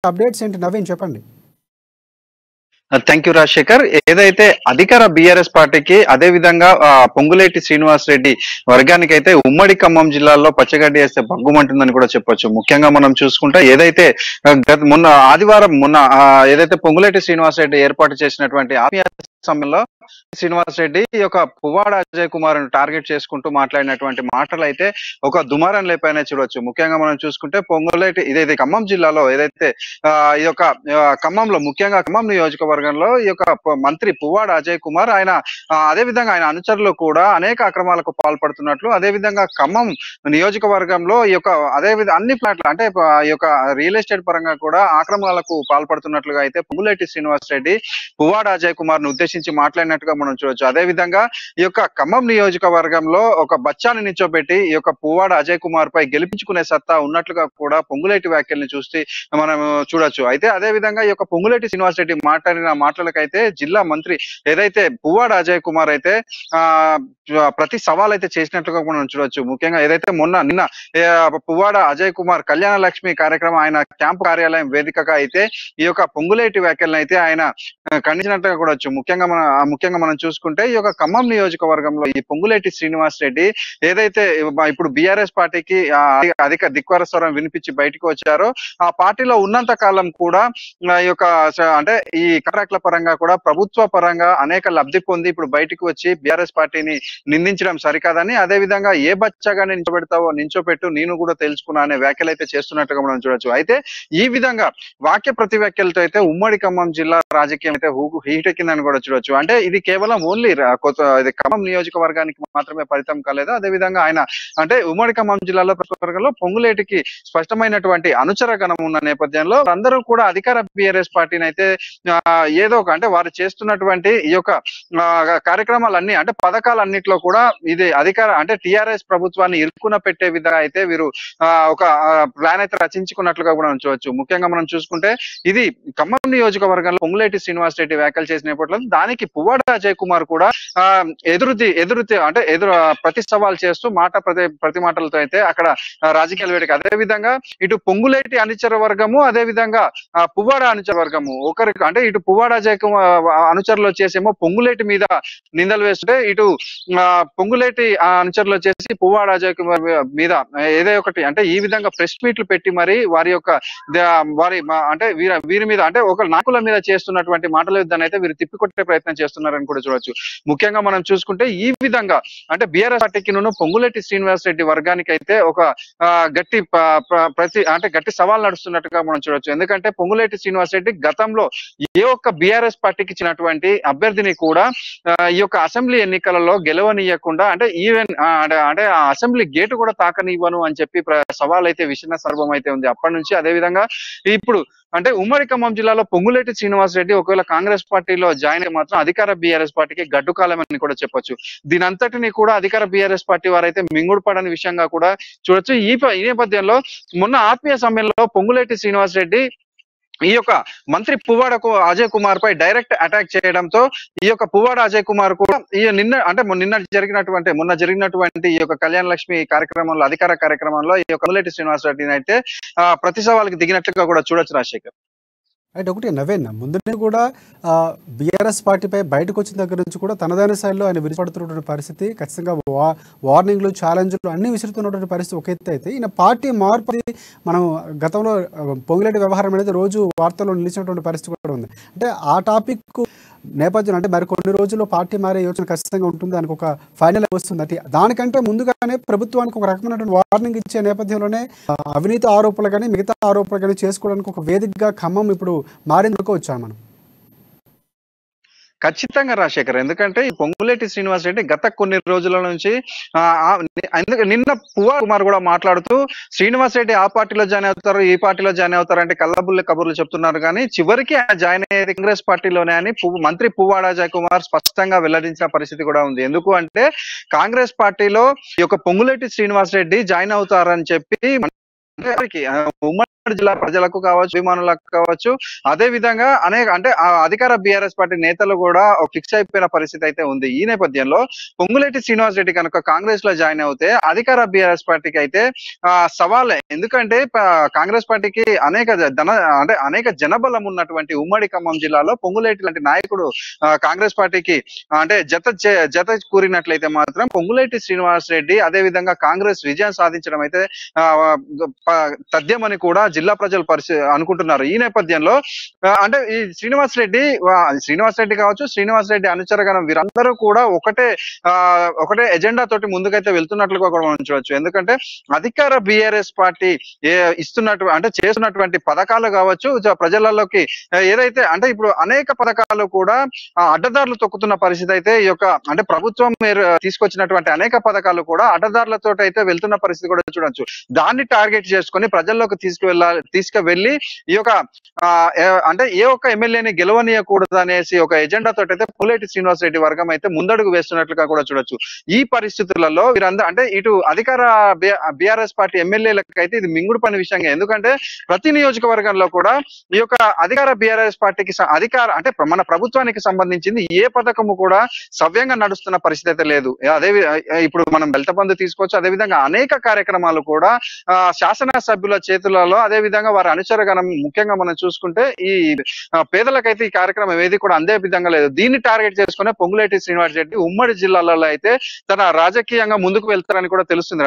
Updates ఏంటి నవీన్ చెప్పండి. Thank you Rajasekhar. ఏదైతే అధికార బీఆర్ఎస్ పార్టీకి అదే విధంగా పొంగులేటి శ్రీనివాస్ రెడ్డి వర్గానికి అయితే ఉమ్మడి ఖమ్మం జిల్లాలో పచ్చగడ్డి వేస్తే బగ్గుమంటుందని కూడా చెప్పొచ్చు. ముఖ్యంగా మనం చూసుకుంటే ఏదైతే మొన్న ఆదివారం ఏదైతే పొంగులేటి శ్రీనివాస్ రెడ్డి ఏర్పాటు చేసినటువంటి ఆత్మీయ సమయంలో శ్రీనివాస్ రెడ్డి ఈ యొక్క పువ్వాడ అజయ్ కుమార్ టార్గెట్ చేసుకుంటూ మాట్లాడినటువంటి మాటలు అయితే ఒక దుమారం లేపైనా చూడొచ్చు. ముఖ్యంగా మనం చూసుకుంటే పొంగులేటి ఇదైతే ఖమ్మం జిల్లాలో ఏదైతే ఈ యొక్క ఖమ్మంలో ముఖ్యంగా ఖమ్మం నియోజకవర్గంలో ఈ యొక్క మంత్రి పువ్వాడ అజయ్ కుమార్ ఆయన అదే విధంగా ఆయన అనుచరులు కూడా అనేక అక్రమాలకు పాల్పడుతున్నట్లు, అదే విధంగా ఖమ్మం నియోజకవర్గంలో ఈ యొక్క అదే విధంగా అన్ని ఫ్లాట్లు అంటే ఈ యొక్క రియల్ ఎస్టేట్ పరంగా కూడా ఆక్రమణలకు పాల్పడుతున్నట్లుగా అయితే పొంగులేటి శ్రీనివాస్ రెడ్డి పువ్వాడ అజయ్ కుమార్ ను ఉద్దేశించి మాట్లాడినట్టుగా మనం చూడొచ్చు. అదే విధంగా ఈ యొక్క ఖమ్మం నియోజకవర్గంలో ఒక బచ్చాని నిల్చోబెట్టి ఈ యొక్క పువ్వాడ అజయ్ కుమార్ పై గెలిపించుకునే సత్తా ఉన్నట్లుగా కూడా పొంగులేటి వ్యాఖ్యల్ని చూసి మనం చూడొచ్చు. అయితే అదే విధంగా ఈ యొక్క పొంగులేటి శ్రీనివాస్ రెడ్డి మాట్లాడిన మాటలకైతే జిల్లా మంత్రి ఏదైతే పువ్వాడ అజయ్ కుమార్ అయితే ప్రతి సవాల్ అయితే చేసినట్లుగా మనం చూడొచ్చు. ముఖ్యంగా ఏదైతే నిన్న పువ్వాడ అజయ్ కుమార్ కళ్యాణ లక్ష్మి కార్యక్రమం ఆయన క్యాంపు కార్యాలయం వేదికగా అయితే ఈ యొక్క పొంగులేటి వ్యాఖ్యలను అయితే ఆయన ఖండించినట్టుగా కూడా ముఖ్యంగా మనం చూసుకుంటే ఈ యొక్క ఖమ్మం నియోజకవర్గంలో ఈ పొంగులేటి శ్రీనివాస్ రెడ్డి ఏదైతే ఇప్పుడు బీఆర్ఎస్ పార్టీకి అధిక దిక్వర స్వరం వినిపించి బయటకు వచ్చారో ఆ పార్టీలో ఉన్నంత కాలం కూడా ఈ యొక్క అంటే ఈ కాంట్రాక్ట్ల పరంగా కూడా ప్రభుత్వ పరంగా అనేక లబ్ధి పొంది ఇప్పుడు బయటకు వచ్చి బీఆర్ఎస్ పార్టీని నిందించడం సరికాదని, అదే విధంగా ఏ బచ్చగానే నించోపెట్టు నేను కూడా తెలుసుకున్నా అనే వ్యాఖ్యలు అయితే చేస్తున్నట్టుగా మనం చూడొచ్చు. అయితే ఈ విధంగా వాక్య ప్రతి వ్యాఖ్యలతో అయితే ఉమ్మడి ఖమ్మం జిల్లా రాజకీయం అయితే హీటెక్కిందని కూడా చూడొచ్చు. అంటే ఇది కేవలం ఓన్లీ ఖమ్మం నియోజకవర్గానికి మాత్రమే పరితం కాలేదు. అదే విధంగా ఆయన అంటే ఉమ్మడి ఖమ్మం జిల్లాలో వర్గంలో పొంగులేటికి స్పష్టమైనటువంటి అనుచర గణం ఉన్న నేపథ్యంలో అందరూ కూడా అధికార బీఆర్ఎస్ పార్టీని అయితే ఏదో ఒక అంటే వారు చేస్తున్నటువంటి ఈ యొక్క కార్యక్రమాలన్నీ అంటే పథకాలన్నింటిలో కూడా ఇది అధికార అంటే టిఆర్ఎస్ ప్రభుత్వాన్ని ఇరుకున పెట్టే విధంగా అయితే వీరు ఒక ప్లాన్ అయితే రచించుకున్నట్లుగా కూడా చూడవచ్చు. ముఖ్యంగా మనం చూసుకుంటే ఇది ఖమ్మం నియోజకవర్గంలో పొంగులేటి శ్రీనివాస్ రెడ్డి వ్యాఖ్యలు చేసిన నేపథ్యంలో దానికి పువ్వాడ అజయ్ కుమార్ కూడా ప్రతి సవాల్ చేస్తూ ప్రతి మాటలతో అయితే అక్కడ రాజకీయాల వేడికి అదే విధంగా ఇటు పొంగులేటి అనుచర వర్గము అదే విధంగా పువ్వాడ అనుచర వర్గము ఒకరికి అంటే ఇటు పువ్వాడ అజయ్ కుమార్ అనుచరులు వచ్చేసేమో పొంగులేటి మీద నిందలు వేస్తుంటే ఇటు పొంగులేటి అనుచరులు వచ్చేసి పువ్వాడ అజయ్ కుమార్ మీద ఏదో ఒకటి అంటే ఈ విధంగా ప్రెస్ మీట్లు పెట్టి మరి వారి యొక్క అంటే వీరి మీద అంటే ఒక నాయకుల మీద చేస్తున్నటువంటి మాటల యుద్ధాన్ని అయితే వీరు తిప్పికొట్టే ప్రయత్నం చేస్తున్నారని కూడా చూడొచ్చు. ముఖ్యంగా మనం చూసుకుంటే ఈ విధంగా అంటే బీఆర్ఎస్ పార్టీకి పొంగులేటి శ్రీనివాస్ రెడ్డి వర్గానికి అయితే ఒక గట్టి సవాల్ నడుస్తున్నట్టుగా మనం చూడొచ్చు. ఎందుకంటే పొంగులేటి శ్రీనివాస్ రెడ్డి గతంలో ఏ ఒక్క బీఆర్ఎస్ పార్టీకి ఇచ్చినటువంటి అభ్యర్థిని కూడా ఈ యొక్క అసెంబ్లీ ఎన్నికలలో గెలవనీయకుండా అంటే ఈవెన్ అంటే ఆ అసెంబ్లీ గేటు కూడా తాకనివ్వను అని చెప్పి సవాల్ అయితే విషణ సర్వం అయితే ఉంది అప్పటి నుంచి. అదే విధంగా ఇప్పుడు అంటే ఉమ్మడి ఖమ్మం జిల్లాలో పొంగులేటి శ్రీనివాస్ రెడ్డి ఒకవేళ కాంగ్రెస్ పార్టీలో జాయిన్ అయితే మాత్రం అధికార బీఆర్ఎస్ పార్టీకి గడ్డుకాలం అని కూడా చెప్పొచ్చు. దీని అంతటిని కూడా అధికార బీఆర్ఎస్ పార్టీ వారైతే మింగుడుపడని విషయంగా కూడా చూడొచ్చు. ఈ నేపథ్యంలో మొన్న ఆత్మీయ సమ్మెలో పొంగులేటి శ్రీనివాస్ రెడ్డి ఈ యొక్క మంత్రి పువ్వాడ అజయ్ కుమార్ పై డైరెక్ట్ అటాక్ చేయడంతో ఈ యొక్క పువ్వాడ అజయ్ కుమార్ కూడా మొన్న జరిగినటువంటి ఈ యొక్క కళ్యాణ లక్ష్మి కార్యక్రమంలో అధికార కార్యక్రమంలో ఈ యొక్క పొంగులేటి శ్రీనివాస్ రెడ్డిని అయితే ప్రతి సవాల్కి దిగినట్లుగా కూడా చూడొచ్చు రాజశేఖర్. అయితే ఒకటి నవీన్ ముందు కూడా బీఆర్ఎస్ పార్టీపై బయటకు వచ్చిన దగ్గర నుంచి కూడా తనదైన శైలిలో ఆయన విడిపడుతున్నటువంటి పరిస్థితి, ఖచ్చితంగా వార్నింగ్లు ఛాలెంజ్లు అన్ని విసురుతున్నటువంటి పరిస్థితి ఒక ఎత్తు అయితే ఈయన పార్టీ మార్పు మనం గతంలో పొంగులేటి వ్యవహారం అనేది రోజు వార్తల్లో నిలిచినటువంటి పరిస్థితి కూడా ఉంది. అంటే ఆ టాపిక్ నేపథ్యం అంటే మరి కొన్ని రోజుల్లో పార్టీ మారే యోచన ఖచ్చితంగా ఉంటుంది, దానికి ఒక ఫైనల్ వస్తుంది. అంటే దానికంటే ముందుగానే ప్రభుత్వానికి ఒక రకమైనటువంటి వార్నింగ్ ఇచ్చే నేపథ్యంలోనే అవినీతి ఆరోపణలు కానీ మిగతా ఆరోపణలు కానీ చేసుకోవడానికి ఒక వేదికగా ఖమ్మం ఇప్పుడు మారిందుకు వచ్చాము మనం. ఖచ్చితంగా రాజశేఖర్, ఎందుకంటే పొంగులేటి శ్రీనివాస్ రెడ్డి గత కొన్ని రోజుల నుంచి నిన్న పువ్వాడ కుమార్ కూడా మాట్లాడుతూ శ్రీనివాస్ రెడ్డి ఆ పార్టీలో జాయిన్ అవుతారు ఈ పార్టీలో జాయిన్ అవుతారు అంటే కళ్ళబుల్లి కబుర్లు చెప్తున్నారు, కానీ చివరికి ఆయన జాయిన్ అయ్యేది కాంగ్రెస్ పార్టీలోనే అని మంత్రి పువ్వాడ అజయ్ కుమార్ స్పష్టంగా వెల్లడించిన పరిస్థితి కూడా ఉంది. ఎందుకు అంటే కాంగ్రెస్ పార్టీలో ఈ యొక్క పొంగులేటి శ్రీనివాస్ రెడ్డి జాయిన్ అవుతారని చెప్పి ఉమ్మడి జిల్లా ప్రజలకు కావచ్చు, అభిమానులకు కావచ్చు, అదే విధంగా అనేక అంటే ఆ అధికార బీఆర్ఎస్ పార్టీ నేతలు కూడా ఫిక్స్ అయిపోయిన పరిస్థితి అయితే ఉంది. ఈ నేపథ్యంలో పొంగులేటి శ్రీనివాస్ రెడ్డి కనుక కాంగ్రెస్ లో జాయిన్ అవుతే అధికార బీఆర్ఎస్ పార్టీకి అయితే సవాలే. ఎందుకంటే కాంగ్రెస్ పార్టీకి అనేక జనబలం ఉన్నటువంటి ఉమ్మడి ఖమ్మం జిల్లాలో పొంగులేటి లాంటి నాయకుడు కాంగ్రెస్ పార్టీకి అంటే జత కూరినట్లయితే మాత్రం పొంగులేటి శ్రీనివాస్ రెడ్డి అదే విధంగా కాంగ్రెస్ విజయం సాధించడం అయితే తథ్యమని కూడా జిల్లా ప్రజలు అనుకుంటున్నారు. ఈ నేపథ్యంలో అంటే ఈ శ్రీనివాస్ రెడ్డి కావచ్చు, శ్రీనివాస్ రెడ్డి అనుచరగణం వీరందరూ కూడా ఒకటే ఎజెండా తోటి ముందుకైతే వెళ్తున్నట్లుగా కూడా మనం చూడొచ్చు. ఎందుకంటే అధికార బీఆర్ఎస్ పార్టీ చేస్తున్నటువంటి పథకాలు కావచ్చు, ప్రజలలోకి ఏదైతే అంటే ఇప్పుడు అనేక పథకాలు కూడా అడ్డదారులు తొక్కుతున్న పరిస్థితి అయితే ఈ యొక్క అంటే ప్రభుత్వం తీసుకొచ్చినటువంటి అనేక పథకాలు కూడా అడ్డదారులతో అయితే వెళ్తున్న పరిస్థితి కూడా చూడొచ్చు. దాన్ని టార్గెట్ చేసుకొని ప్రజల్లోకి తీసుకువెళ్లి ఈ యొక్క అంటే ఏ ఒక్క ఎమ్మెల్యేని గెలవనీయకూడదు అనేసి ఒక ఎజెండా తోటి అయితే పొంగులేటి శ్రీనివాస్ రెడ్డి వర్గం అయితే ముందడుగు వేస్తున్నట్లుగా కూడా చూడొచ్చు. ఈ పరిస్థితులలో వీరందరూ అంటే ఇటు అధికార బీఆర్ఎస్ పార్టీ ఎమ్మెల్యేలకు అయితే ఇది మింగుడు పని విషయంగా. ఎందుకంటే ప్రతి నియోజకవర్గంలో కూడా ఈ యొక్క అధికార బీఆర్ఎస్ పార్టీకి అంటే మన ప్రభుత్వానికి సంబంధించింది ఏ పథకము కూడా సవ్యంగా నడుస్తున్న పరిస్థితి అయితే లేదు. ఇప్పుడు మనం దళిత బంధు తీసుకోవచ్చు. అదే విధంగా అనేక కార్యక్రమాలు కూడా శాసనసభ్యుల చేతులలో, అదే విధంగా వారి అనుచరగణం ముఖ్యంగా మనం చూసుకుంటే ఈ పేదలకైతే ఈ కార్యక్రమం ఏది కూడా అందే విధంగా లేదు. దీన్ని టార్గెట్ చేసుకునే పొంగులేటి శ్రీనివాస్ రెడ్డి ఉమ్మడి జిల్లాలలో అయితే తన రాజకీయంగా ముందుకు వెళ్తారని కూడా తెలుస్తుంది.